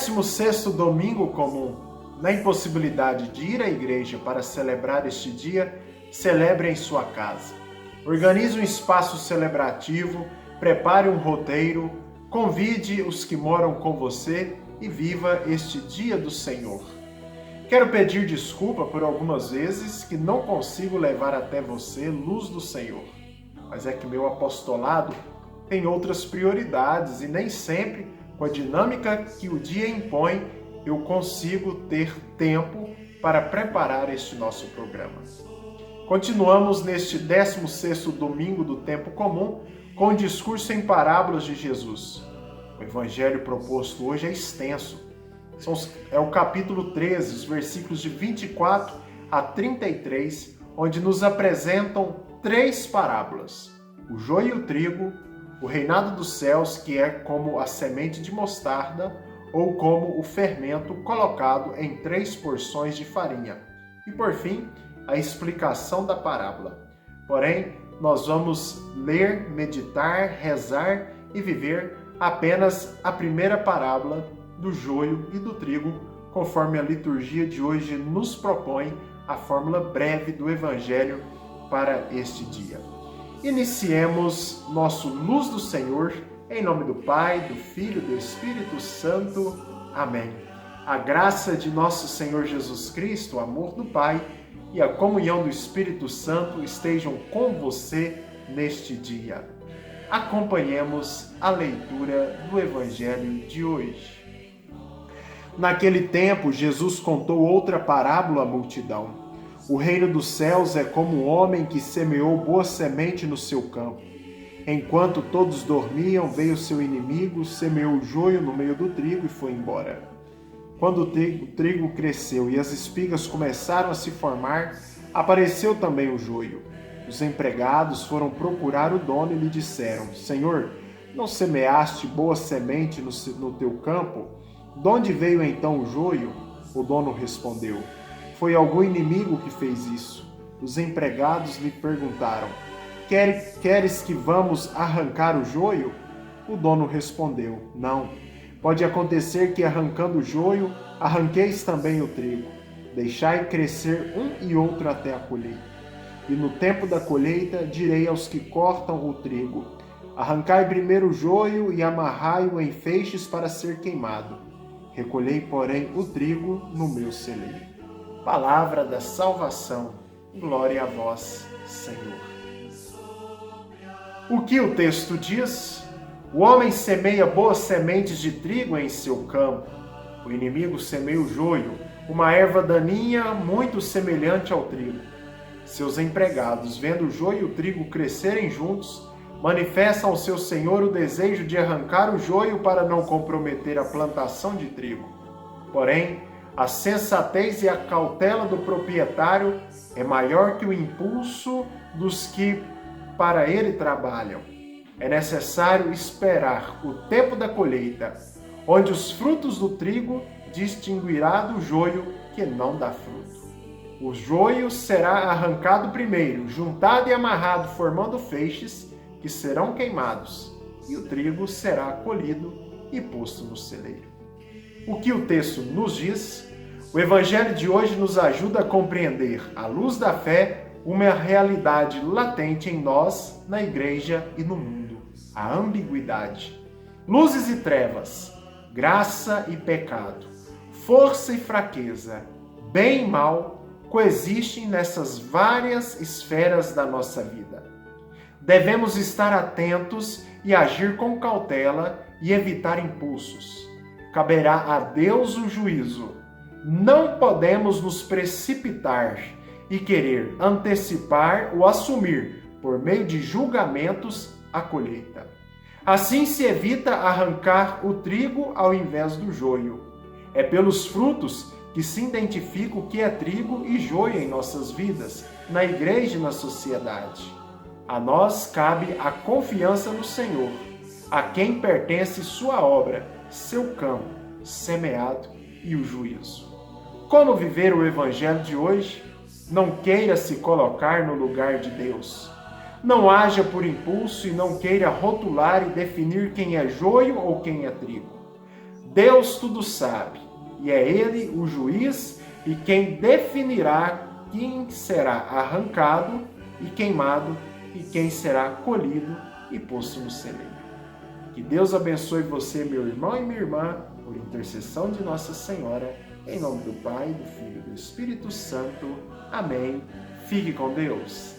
16º domingo comum. Na impossibilidade de ir à igreja para celebrar este dia, celebre em sua casa. Organize um espaço celebrativo, prepare um roteiro, convide os que moram com você e viva este dia do Senhor. Quero pedir desculpa por algumas vezes que não consigo levar até você luz do Senhor, mas é que meu apostolado tem outras prioridades e nem sempre, com a dinâmica que o dia impõe, eu consigo ter tempo para preparar este nosso programa. Continuamos neste 16º domingo do tempo comum com o discurso em parábolas de Jesus. O evangelho proposto hoje é extenso. É o capítulo 13, os versículos de 24 a 33, onde nos apresentam 3 parábolas: o joio e o trigo, o reinado dos céus, que é como a semente de mostarda, ou como o fermento colocado em 3 porções de farinha. E por fim, a explicação da parábola. Porém, nós vamos ler, meditar, rezar e viver apenas a primeira parábola do joio e do trigo, conforme a liturgia de hoje nos propõe a fórmula breve do Evangelho para este dia. Iniciemos nosso Luz do Senhor, em nome do Pai, do Filho e do Espírito Santo. Amém. A graça de nosso Senhor Jesus Cristo, o amor do Pai e a comunhão do Espírito Santo estejam com você neste dia. Acompanhemos a leitura do Evangelho de hoje. Naquele tempo, Jesus contou outra parábola à multidão. O reino dos céus é como um homem que semeou boa semente no seu campo. Enquanto todos dormiam, veio seu inimigo, semeou o joio no meio do trigo e foi embora. Quando o trigo cresceu e as espigas começaram a se formar, apareceu também o joio. Os empregados foram procurar o dono e lhe disseram: Senhor, não semeaste boa semente no teu campo? De onde veio então o joio? O dono respondeu: Foi algum inimigo que fez isso. Os empregados lhe perguntaram: Queres que vamos arrancar o joio? O dono respondeu: Não. Pode acontecer que, arrancando o joio, arranqueis também o trigo. Deixai crescer um e outro até a colheita. E no tempo da colheita direi aos que cortam o trigo: Arrancai primeiro o joio e amarrai-o em feixes para ser queimado. Recolhei, porém, o trigo no meu celeiro. Palavra da salvação. Glória a vós, Senhor. O que o texto diz? O homem semeia boas sementes de trigo em seu campo. O inimigo semeia o joio, uma erva daninha muito semelhante ao trigo. Seus empregados, vendo o joio e o trigo crescerem juntos, manifestam ao seu senhor o desejo de arrancar o joio para não comprometer a plantação de trigo. Porém, a sensatez e a cautela do proprietário é maior que o impulso dos que para ele trabalham. É necessário esperar o tempo da colheita, onde os frutos do trigo distinguirá do joio que não dá fruto. O joio será arrancado primeiro, juntado e amarrado, formando feixes que serão queimados, e o trigo será colhido e posto no celeiro. O que o texto nos diz? O Evangelho de hoje nos ajuda a compreender, à luz da fé, uma realidade latente em nós, na igreja e no mundo: a ambiguidade. Luzes e trevas, graça e pecado, força e fraqueza, bem e mal, coexistem nessas várias esferas da nossa vida. Devemos estar atentos e agir com cautela e evitar impulsos. Caberá a Deus o juízo. Não podemos nos precipitar e querer antecipar ou assumir, por meio de julgamentos, a colheita. Assim se evita arrancar o trigo ao invés do joio. É pelos frutos que se identifica o que é trigo e joio em nossas vidas, na igreja e na sociedade. A nós cabe a confiança no Senhor, a quem pertence sua obra, seu campo, semeado e o juízo. Como viver o Evangelho de hoje? Não queira se colocar no lugar de Deus. Não haja por impulso e não queira rotular e definir quem é joio ou quem é trigo. Deus tudo sabe, e é Ele o juiz e quem definirá quem será arrancado e queimado e quem será colhido e posto no celeiro. Que Deus abençoe você, meu irmão e minha irmã, por intercessão de Nossa Senhora, em nome do Pai, do Filho e do Espírito Santo. Amém. Fique com Deus.